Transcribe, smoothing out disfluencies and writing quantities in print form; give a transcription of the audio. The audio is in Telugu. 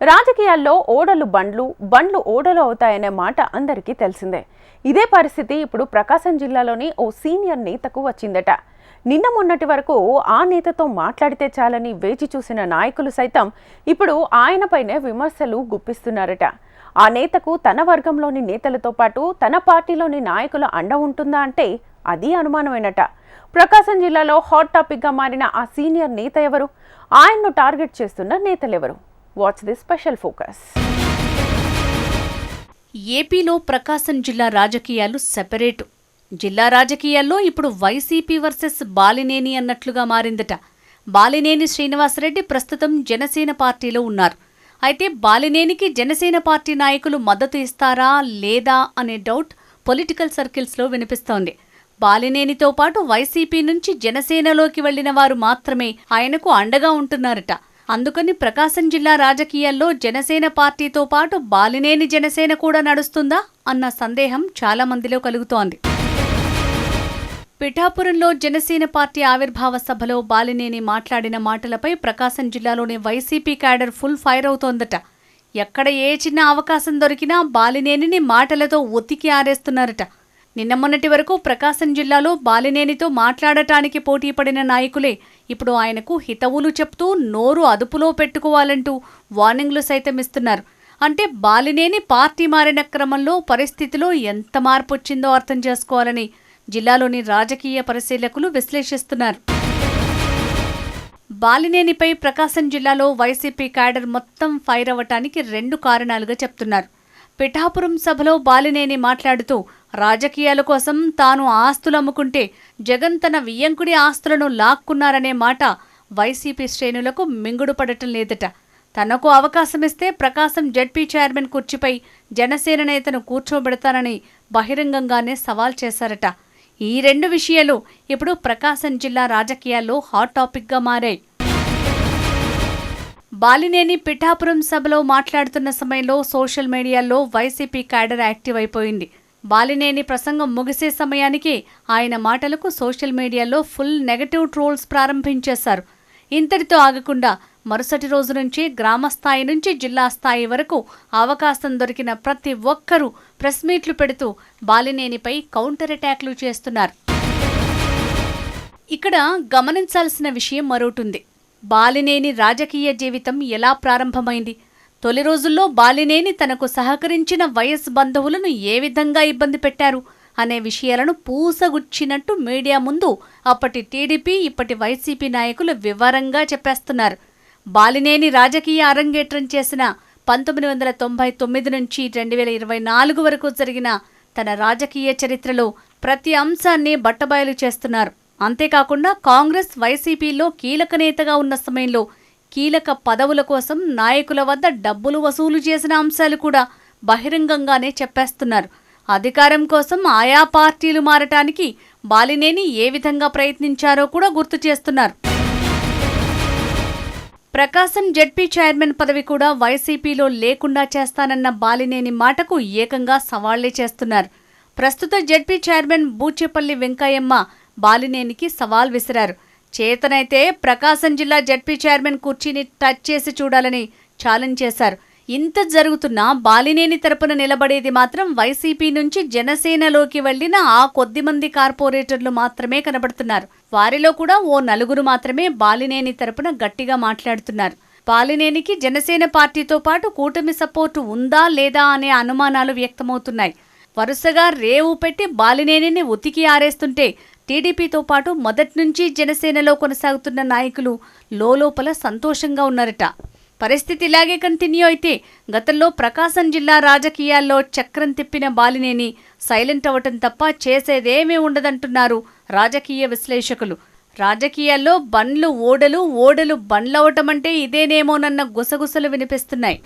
రాజకీయాల్లో ఓడలు బండ్లు, బండ్లు ఓడలు అవుతాయనే మాట అందరికీ తెలిసిందే. ఇదే పరిస్థితి ఇప్పుడు ప్రకాశం జిల్లాలోని ఓ సీనియర్ నేతకు వచ్చిందట. నిన్న మొన్నటి వరకు ఆ నేతతో మాట్లాడితే చాలని వేచి చూసిన నాయకులు సైతం ఇప్పుడు ఆయనపైనే విమర్శలు గుప్పిస్తున్నారట. ఆ నేతకు తన వర్గంలోని నేతలతో పాటు తన పార్టీలోని నాయకుల అండ ఉంటుందా అంటే అది అనుమానమేనట. ప్రకాశం జిల్లాలో హాట్ టాపిక్గా మారిన ఆ సీనియర్ నేత ఎవరు? ఆయన్ను టార్గెట్ చేస్తున్న నేతలెవరు? Watch this special focus. ఏపీలో ప్రకాశం జిల్లా రాజకీయాలు సెపరేటు. జిల్లా రాజకీయాల్లో ఇప్పుడు వైసీపీ వర్సెస్ బాలినేని అన్నట్లుగా మారిందట. బాలినేని శ్రీనివాసరెడ్డి ప్రస్తుతం జనసేన పార్టీలో ఉన్నారు. అయితే బాలినేనికి జనసేన పార్టీ నాయకులు మద్దతు ఇస్తారా లేదా అనే డౌట్ పొలిటికల్ సర్కిల్స్లో వినిపిస్తోంది. బాలినేనితో పాటు వైసీపీ నుంచి జనసేనలోకి వెళ్లిన వారు మాత్రమే ఆయనకు అండగా ఉంటున్నారట. అందుకని ప్రకాశం జిల్లా రాజకీయాల్లో జనసేన పార్టీతో పాటు బాలినేని జనసేన కూడా నడుస్తుందా అన్న సందేహం చాలా మందిలో కలుగుతోంది. పిఠాపురంలో జనసేన పార్టీ ఆవిర్భావ సభలో బాలినేని మాట్లాడిన మాటలపై ప్రకాశం జిల్లాలోని వైసీపీ క్యాడర్ ఫుల్ ఫైర్ అవుతోందట. ఎక్కడ ఏ చిన్న అవకాశం దొరికినా బాలినేనిని మాటలతో ఒత్తికి ఆరేస్తున్నారట. నిన్న మొన్నటి వరకు ప్రకాశం జిల్లాలో బాలినేనితో మాట్లాడటానికి పోటీపడిన నాయకులే ఇప్పుడు ఆయనకు హితవులు చెప్తూ నోరు అదుపులో పెట్టుకోవాలంటూ వార్నింగ్లు సైతం ఇస్తున్నారు. అంటే బాలినేని పార్టీ మారిన క్రమంలో పరిస్థితిలో ఎంత మార్పు వచ్చిందో అర్థం చేసుకోవాలని జిల్లాలోని రాజకీయ పరిశీలకులు విశ్లేషిస్తున్నారు. బాలినేనిపై ప్రకాశం జిల్లాలో వైసీపీ క్యాడర్ మొత్తం ఫైర్ అవ్వటానికి 2 కారణాలుగా చెప్తున్నారు. పిఠాపురం సభలో బాలినేని మాట్లాడుతూ రాజకీయాల కోసం తాను ఆస్తులు అమ్ముకుంటే జగన్ తన వియ్యంకుడి ఆస్తులను లాక్కున్నారనే మాట వైసీపీ శ్రేణులకు మింగుడు పడటం లేదట. తనకు అవకాశమిస్తే ప్రకాశం జడ్పీ చైర్మన్ కుర్చీపై జనసేన నేతను కూర్చోబెడతానని బహిరంగంగానే సవాల్ చేశారట. ఈ 2 విషయాలు ఇప్పుడు ప్రకాశం జిల్లా రాజకీయాల్లో హాట్ టాపిక్గా మారాయి. బాలినేని పిఠాపురం సభలో మాట్లాడుతున్న సమయంలో సోషల్ మీడియాలో వైసీపీ క్యాడర్ యాక్టివ్ అయిపోయింది. బాలినేని ప్రసంగం ముగిసే సమయానికి ఆయన మాటలకు సోషల్ మీడియాలో ఫుల్ నెగటివ్ ట్రోల్స్ ప్రారంభించేశారు. ఇంతటితో ఆగకుండా మరుసటి రోజు నుంచి గ్రామస్థాయి నుంచి జిల్లా స్థాయి వరకు అవకాశం దొరికిన ప్రతి ఒక్కరూ ప్రెస్ మీట్లు పెడుతూ బాలినేనిపై కౌంటర్ అటాక్లు చేస్తున్నారు. ఇక్కడ గమనించాల్సిన విషయం మరోటుంది. బాలినేని రాజకీయ జీవితం ఎలా ప్రారంభమైంది? తొలి రోజుల్లో బాలినేని తనకు సహకరించిన వైఎస్ బంధువులను ఏ విధంగా ఇబ్బంది పెట్టారు అనే విషయాలను పూసగుచ్చినట్టు మీడియా ముందు అప్పటి టీడీపీ ఇప్పటి వైసీపీ నాయకులు వివరంగా చెప్పేస్తున్నారు. బాలినేని రాజకీయ అరంగేట్రం చేసిన 1999 నుంచి 2024 వరకు జరిగిన తన రాజకీయ చరిత్రలో ప్రతి అంశాన్ని బట్టబయలు చేస్తున్నారు. అంతేకాకుండా కాంగ్రెస్ వైసీపీలో కీలక నేతగా ఉన్న సమయంలో కీలక పదవుల కోసం నాయకుల వద్ద డబ్బులు వసూలు చేసిన అంశాలు కూడా బహిరంగంగానే చెప్పేస్తున్నారు. అధికారం కోసం ఆయా పార్టీలు మారటానికి బాలినేని ఏ విధంగా ప్రయత్నించారో కూడా గుర్తు చేస్తున్నారు. ప్రకాశం జడ్పీ చైర్మన్ పదవి కూడా వైసీపీలో లేకుండా చేస్తానన్న బాలినేని మాటకు ఏకంగా సవాళ్లే చేస్తున్నారు. ప్రస్తుత జడ్పీ చైర్మన్ బూచేపల్లి వెంకయ్యమ్మ బాలినేనికి సవాల్ విసిరారు. చేతనైతే ప్రకాశం జిల్లా జడ్పీ చైర్మన్ కుర్చీని టచ్ చేసి చూడాలని ఛాలెంజ్ చేశారు. ఇంత జరుగుతున్నా బాలినేని తరపున నిలబడేది మాత్రం వైసీపీ నుంచి జనసేనలోకి వెళ్లిన ఆ కొద్దిమంది కార్పొరేటర్లు మాత్రమే కనబడుతున్నారు. వారిలో కూడా ఓ 4 మాత్రమే బాలినేని తరపున గట్టిగా మాట్లాడుతున్నారు. బాలినేనికి జనసేన పార్టీతో పాటు కూటమి సపోర్టు ఉందా లేదా అనే అనుమానాలు వ్యక్తమవుతున్నాయి. వరుసగా రేవు పెట్టి బాలినేనిని ఉతికి ఆరేస్తుంటే టీడీపీతో పాటు మొదటి నుంచి జనసేనలో కొనసాగుతున్న నాయకులు లోలోపల సంతోషంగా ఉన్నారట. పరిస్థితి ఇలాగే కంటిన్యూ అయితే గతంలో ప్రకాశం జిల్లా రాజకీయాల్లో చక్రం తిప్పిన బాలినేని సైలెంట్ అవ్వటం తప్ప చేసేదేమీ ఉండదంటున్నారు రాజకీయ విశ్లేషకులు. రాజకీయాల్లో బండ్లు ఓడలు, ఓడలు బండ్లవటమంటే ఇదేనేమోనన్న గుసగుసలు వినిపిస్తున్నాయి.